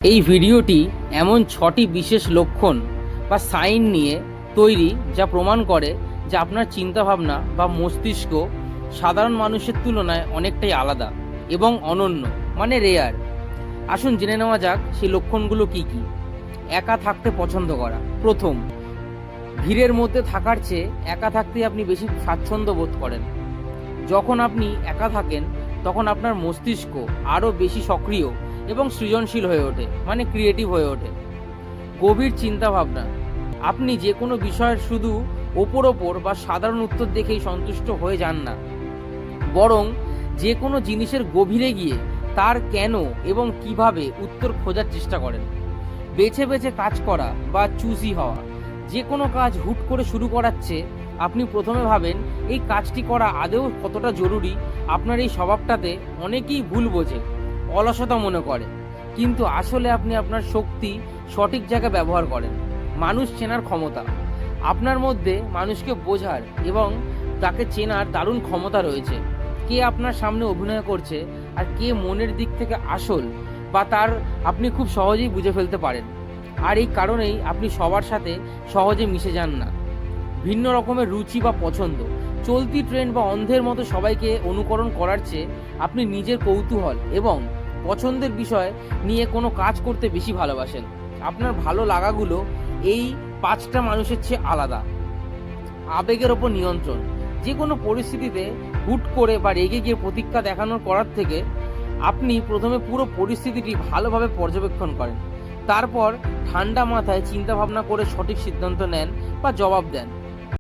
এই ভিডিওটি এমন 6টি বিশেষ লক্ষণ বা সাইন নিয়ে তৈরি যা প্রমাণ করে যে আপনার চিন্তাভাবনা বা মস্তিষ্ক সাধারণ মানুষের তুলনায় অনেকটাই আলাদা এবং অনন্য, মানে রেয়ার। আসুন জেনে নেওয়া যাক সেই লক্ষণগুলো কি কি। একা থাকতে পছন্দ করা। প্রথম, ভিড়ের মধ্যে থাকার চেয়ে একা থাকতে আপনি বেশি স্বাচ্ছন্দ্য বোধ করেন। যখন আপনি একা থাকেন তখন আপনার মস্তিষ্ক আরও বেশি সক্রিয় এবং সৃজনশীল হয়ে ওঠে, মানে ক্রিয়েটিভ হয়ে ওঠে। গভীর চিন্তা ভাবনা। আপনি যে কোনো বিষয়ের শুধু ওপর বা সাধারণ উত্তর দেখেই সন্তুষ্ট হয়ে যান না, বরং যে কোনো জিনিসের গভীরে গিয়ে তার কেন এবং কিভাবে উত্তর খোঁজার চেষ্টা করেন। বেছে বেছে কাজ করা বা চুজি হওয়া। যে কোনো কাজ হুট করে শুরু করার চেয়ে আপনি প্রথমে ভাবেন এই কাজটি করা আদৌ কতটা জরুরি। আপনার এই স্বভাবটাতে অনেকেই ভুল বোঝে, অলসতা মনে করে, কিন্তু আসলে আপনি আপনার শক্তি সঠিক জায়গায় ব্যবহার করেন। মানুষ চেনার ক্ষমতা। আপনার মধ্যে মানুষকে বোঝার এবং তাকে চেনার দারুণ ক্ষমতা রয়েছে। কে আপনার সামনে অভিনয় করছে আর কে মনের দিক থেকে আসল বা তার আপনি খুব সহজেই বুঝে ফেলতে পারেন। আর এই কারণেই আপনি সবার সাথে সহজে মিশে যান না। ভিন্ন রকমের রুচি বা পছন্দ। চলতি ট্রেন্ড বা অন্ধের মতো সবাইকে অনুকরণ করার চেয়ে আপনি নিজের কৌতূহল এবং পছন্দের বিষয় নিয়ে কোনো কাজ করতে বেশি ভালোবাসেন। আপনার ভালো লাগাগুলো এই 5টা মানুষের চেয়ে আলাদা। আবেগের ওপর নিয়ন্ত্রণ। যে কোনো পরিস্থিতিতে হুট করে বা রেগে গিয়ে প্রতিক্রিয়া দেখানোর করার থেকে আপনি প্রথমে পুরো পরিস্থিতিটি ভালোভাবে পর্যবেক্ষণ করেন, তারপর ঠান্ডা মাথায় চিন্তা ভাবনা করে সঠিক সিদ্ধান্ত নেন বা জবাব দেন।